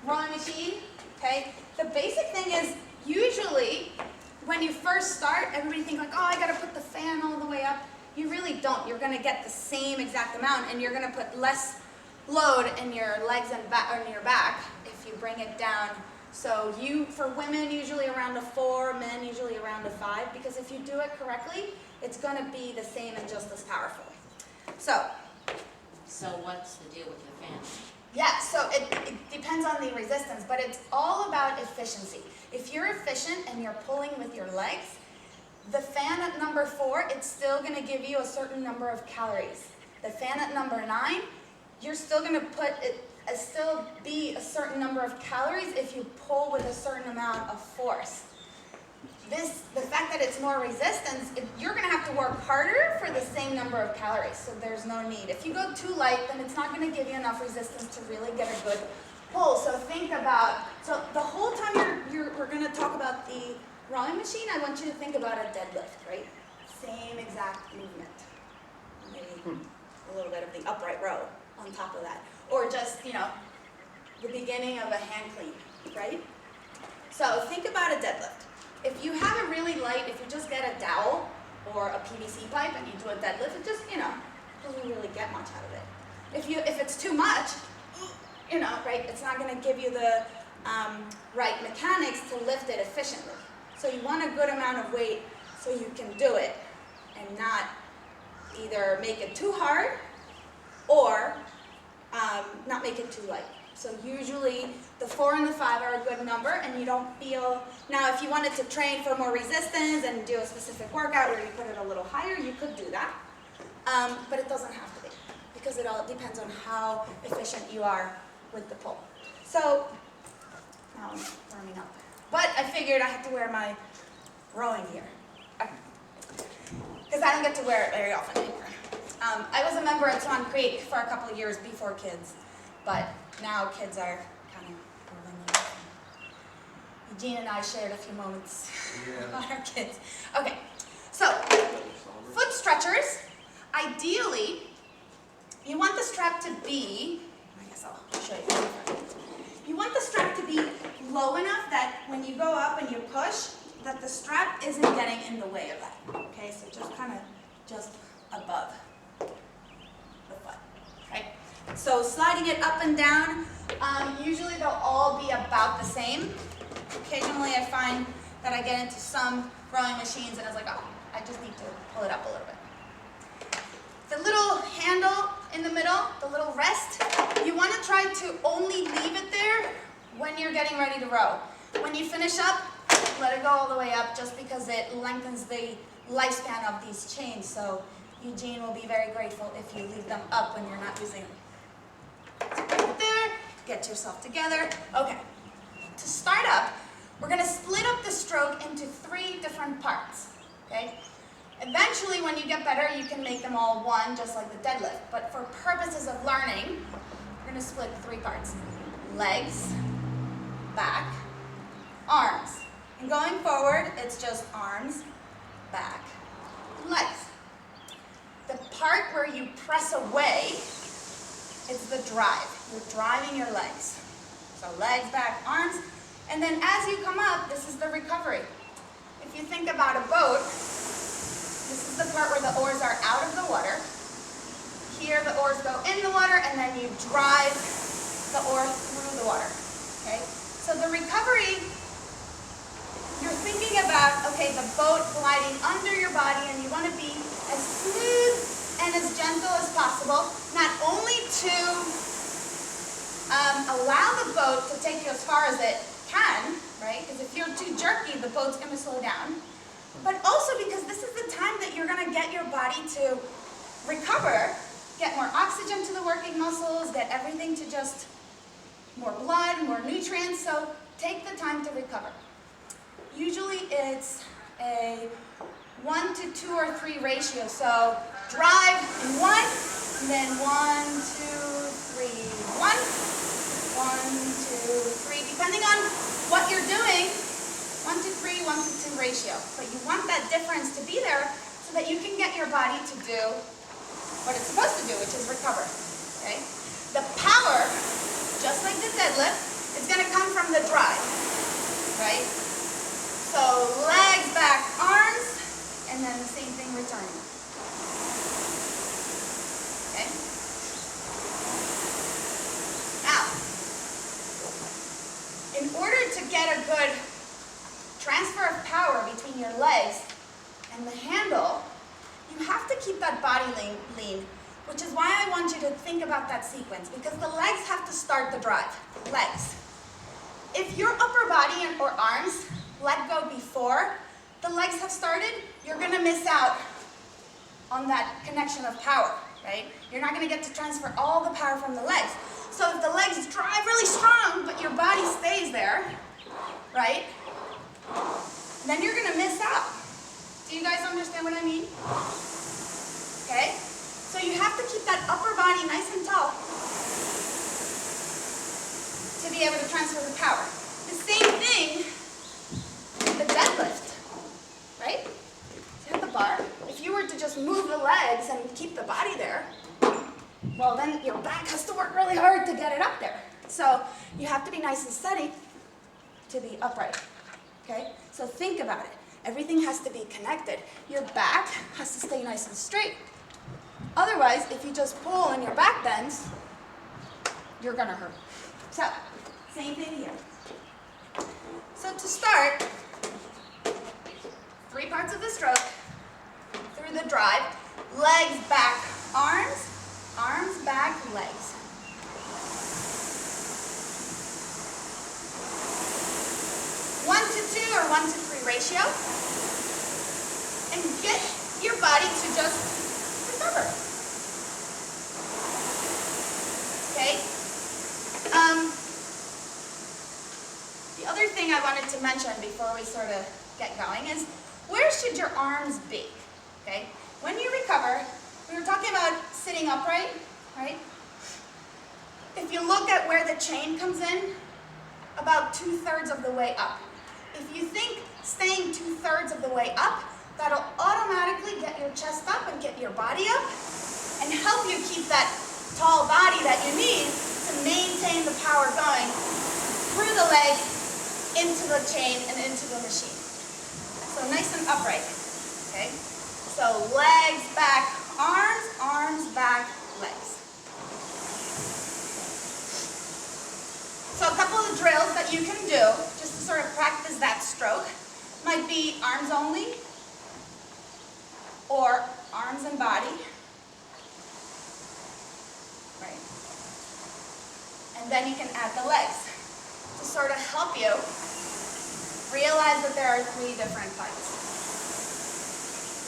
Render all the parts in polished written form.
rowing machine, okay? The basic thing is usually when you first start, everybody thinks like, oh, I gotta put the fan all the way up. You really don't. You're gonna get the same exact amount and you're gonna put less load in your legs and back, or in your back if you bring it down. So for women, usually around a 4, men usually around a 5, because if you do it correctly, it's gonna be the same and just as powerful. So what's the deal with the fan? Yeah, so it depends on the resistance, but it's all about efficiency. If you're efficient and you're pulling with your legs, the fan at number 4, it's still going to give you a certain number of calories. The fan at number 9, you're still going to still be a certain number of calories if you pull with a certain amount of force. The fact that it's more resistance, you're going to have to work harder for the same number of calories, so there's no need. If you go too light, then it's not going to give you enough resistance to really get a good pull. So think about, so the whole time we're going to talk about the rowing machine, I want you to think about a deadlift, right? Same exact movement. Maybe a little bit of the upright row on top of that. Or just, the beginning of a hand clean, right? So think about a deadlift. If you have it really light, if you just get a dowel or a PVC pipe and you do a deadlift, it just, doesn't really get much out of it. If it's too much, right, it's not going to give you the right mechanics to lift it efficiently. So you want a good amount of weight so you can do it and not either make it too hard or not make it too light. So usually the 4 and the 5 are a good number, and you don't feel, now if you wanted to train for more resistance and do a specific workout where you put it a little higher, you could do that. But it doesn't have to be, because it all depends on how efficient you are with the pull. So, now I'm warming up. But I figured I had to wear my rowing gear, because I don't get to wear it very often anymore. I was a member at Swan Creek for a couple of years before kids, but now kids are kind of rolling in. Eugene and I shared a few moments about our kids. Okay, so foot stretchers. Ideally, you want the strap to be, I guess I'll show you. You want the strap to be low enough that when you go up and you push, that the strap isn't getting in the way of that. Okay, so just above the foot. Okay. So sliding it up and down, usually they'll all be about the same. Occasionally I find that I get into some rowing machines and it's like, oh, I just need to pull it up a little bit. The little handle in the middle, the little rest, you want to try to only leave it there when you're getting ready to row. When you finish up, let it go all the way up, just because it lengthens the lifespan of these chains. So Eugene will be very grateful if you leave them up when you're not using them. So put it there, get yourself together. Okay, to start up, we're going to split up the stroke into 3 different parts. Okay? Eventually, when you get better, you can make them all one, just like the deadlift. But for purposes of learning, we're going to split 3 parts. Legs, back, arms. And going forward, it's just arms, back, legs. The part where you press away is the drive. You're driving your legs. So legs, back, arms. And then as you come up, this is the recovery. If you think about a boat, this is the part where the oars are out of the water. Here the oars go in the water, and then you drive the oar through the water. Okay? So the recovery, you're thinking about, okay, the boat gliding under your body, and you want to be as smooth and as gentle as possible, not only to allow the boat to take you as far as it can, right? Because if you're too jerky, the boat's going to slow down. But also because this is the time that you're going to get your body to recover, get more oxygen to the working muscles, get everything to just more blood, more nutrients. So take the time to recover. Usually it's a 1 to 2 or 3 ratio. So drive in 1, and then 1, 2, 3, 1, 1, 2, 3, depending on what you're doing. 1 to 3, 1 to 2 ratio. But you want that difference to be there so that you can get your body to do what it's supposed to do, which is recover. Okay? The power, just like the deadlift, is going to come from the drive, right? So legs back, arms, and then the same thing returning. Okay? Now, in order to get a good transfer of power between your legs and the handle, you have to keep that body lean, which is why I want you to think about that sequence, because the legs have to start the drive. Legs. If your upper body or arms let go before the legs have started, you're going to miss out on that connection of power, right? You're not going to get to transfer all the power from the legs. So if the legs drive really strong, but your body stays there, right? Then you're going to miss out. Do you guys understand what I mean? Okay? So you have to keep that upper body nice and tall to be able to transfer the power. The same thing with the deadlift, right? See at the bar? If you were to just move the legs and keep the body there, well then your back has to work really hard to get it up there. So you have to be nice and steady to be upright, okay? So think about it. Everything has to be connected. Your back has to stay nice and straight. Otherwise, if you just pull and your back bends, you're gonna hurt. So, same thing here. So to start, 3 parts of the stroke, through the drive, legs, back, arms, arms, back, legs. One to 2 or 1 to 3 ratio. And get your body to just recover. Okay? The other thing I wanted to mention before we sort of get going is, where should your arms be? Okay? When you recover, we were talking about sitting upright, right? If you look at where the chain comes in, about 2/3 of the way up. If you think staying 2/3 of the way up, that'll automatically get your chest up and get your body up and help you keep that tall body that you need to maintain the power going through the legs, into the chain, and into the machine. So nice and upright, okay? So legs, back, arms, arms, back, legs. So a couple of drills that you can do just to sort of practice that stroke might be arms only or arms and body, right? And then you can add the legs to sort of help you realize that there are 3 different types,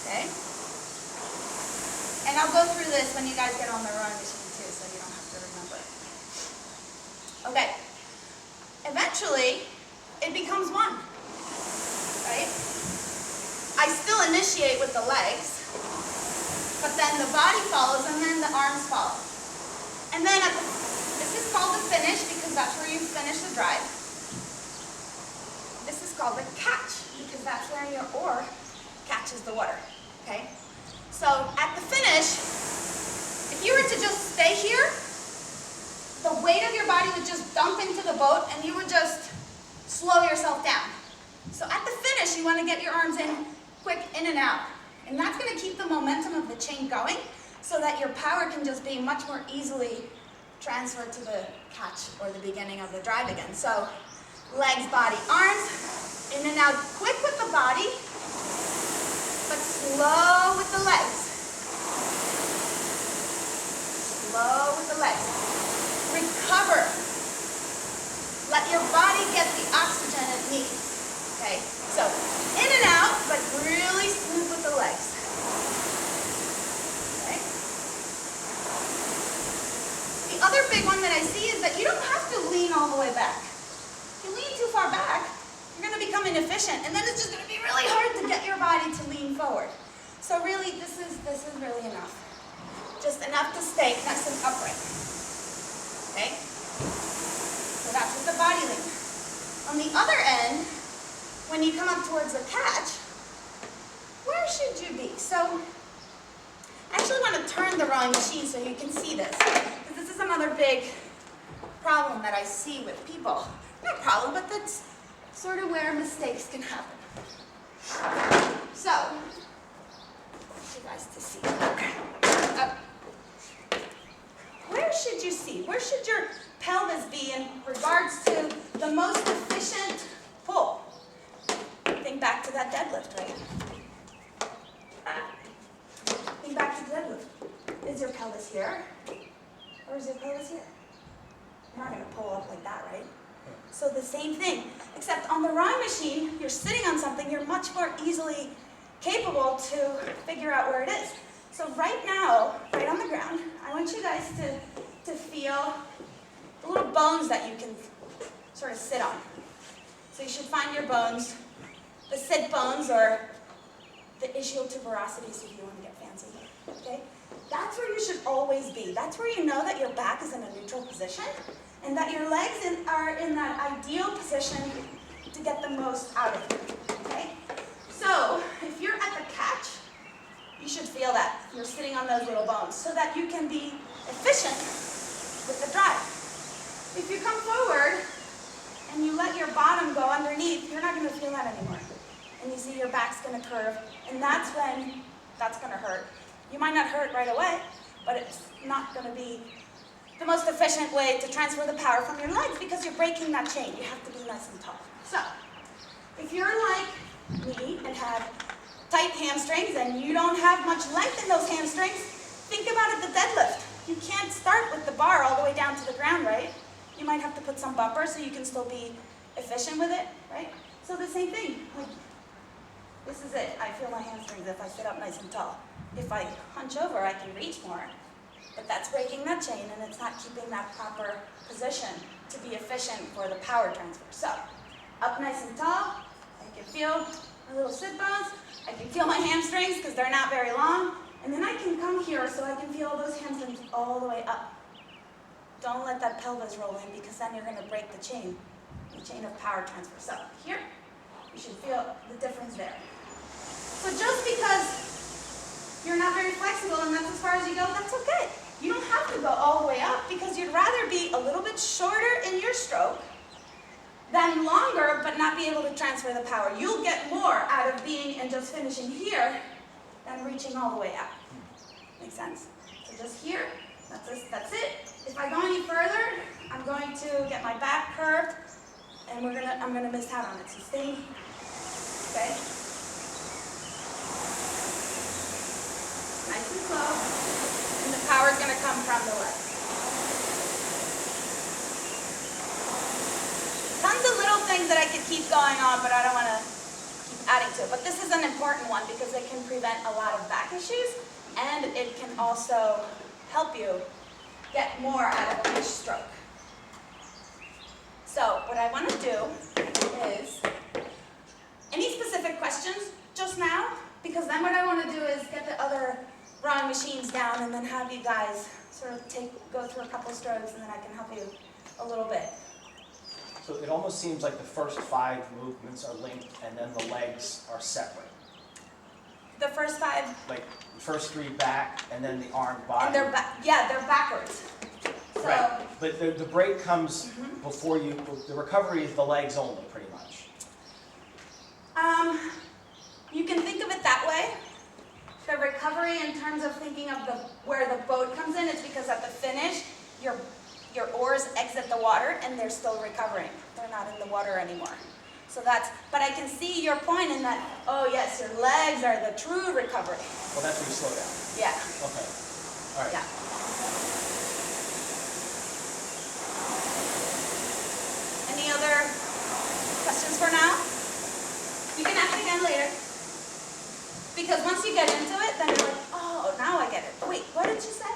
okay? And I'll go through this when you guys get on the rowing machine too, so you don't have to remember it. Okay. Eventually, it becomes one, right? I still initiate with the legs, but then the body follows and then the arms follow. And then this is called the finish because that's where you finish the drive. This is called the catch because that's where your oar catches the water, okay? So at the finish, if you were to just stay here, the weight of your body would just dump into the boat and you would just slow yourself down. So at the finish, you want to get your arms in quick, in and out. And that's going to keep the momentum of the chain going so that your power can just be much more easily transferred to the catch or the beginning of the drive again. So legs, body, arms, in and out quick with the body, but slow with the legs. Slow with the legs. Recover. Let your body get the oxygen it needs. Okay, so in and out, but really smooth with the legs. Okay. The other big one that I see is that you don't have to lean all the way back. If you lean too far back, you're going to become inefficient, and then it's just going to be really hard to get your body to lean forward. So really, this is really enough. Just enough to stay nice and upright. Okay? So that's with the body lean. On the other end, when you come up towards the catch, where should you be? So I actually want to turn the rowing machine so you can see this. Because this is another big problem that I see with people. No problem, but that's sort of where mistakes can happen. So, I want you guys to see. Okay. Where should you see? Where should your pelvis be in regards to the most efficient pull? Think back to that deadlift, right? Think back to the deadlift. Is your pelvis here? Or is your pelvis here? You're not going to pull up like that, right? So the same thing, except on the rowing machine, you're sitting on something, you're much more easily capable to figure out where it is. So right now, right on the ground, I want you guys to feel the little bones that you can sort of sit on. So you should find your bones, the sit bones or the ischial tuberosities if you want to get fancy, okay? That's where you should always be. That's where you know that your back is in a neutral position and that your legs are in that ideal position to get the most out of you, okay? So if you're at the catch, you should feel that. You're sitting on those little bones so that you can be efficient with the drive. If you come forward and you let your bottom go underneath, you're not going to feel that anymore. And you see your back's going to curve, and that's when that's going to hurt. You might not hurt right away, but it's not going to be the most efficient way to transfer the power from your legs because you're breaking that chain. You have to be nice and tall. So, if you're like me and have tight hamstrings and you don't have much length in those hamstrings, think about it, the deadlift. You can't start with the bar all the way down to the ground, right? You might have to put some bumper so you can still be efficient with it, right? So the same thing. Like, this is it. I feel my hamstrings if I sit up nice and tall. If I hunch over, I can reach more. But that's breaking that chain and it's not keeping that proper position to be efficient for the power transfer. So, up nice and tall, I can feel my little sit bones. I can feel my hamstrings because they're not very long. And then I can come here so I can feel those hamstrings all the way up. Don't let that pelvis roll in because then you're going to break the chain of power transfer. So, here, you should feel the difference there. So just because you're not very flexible and that's as far as you go, that's okay. You don't have to go all the way up because you'd rather be a little bit shorter in your stroke than longer but not be able to transfer the power. You'll get more out of being and just finishing here than reaching all the way out. Makes sense? So just here, that's it. If I go any further, I'm going to get my back curved and I'm gonna miss out on it. So stay, okay? Nice and slow, and the power is going to come from the legs. Tons of little things that I could keep going on, but I don't want to keep adding to it. But this is an important one because it can prevent a lot of back issues, and it can also help you get more out of each stroke. So what I want to do is, any specific questions just now? Because then what I want to do is get the other rowing machines down and then have you guys sort of go through a couple strokes and then I can help you a little bit. So it almost seems like the first 5 movements are linked and then the legs are separate. The first 5? Like the first 3 back and then the arm body. And they're they're backwards. So, right, but the break comes before you, the recovery is the legs only pretty much. You can think of it that way. The recovery in terms of thinking of where the boat comes in is because at the finish, your oars exit the water and they're still recovering. They're not in the water anymore. So but I can see your point in that, oh yes, your legs are the true recovery. Well, that's when you slow down. Yeah. Okay. All right. Yeah. Any other questions for now? You can ask again later. Because once you get into it, then you're like, oh, now I get it. Wait, what did you say?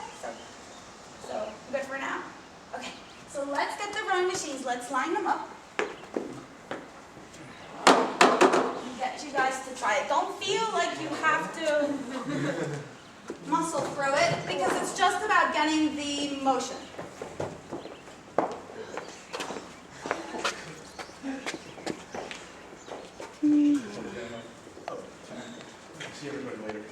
So good for now? Okay, so let's get the rowing machines. Let's line them up. Get you guys to try it. Don't feel like you have to muscle through it because it's just about getting the motion.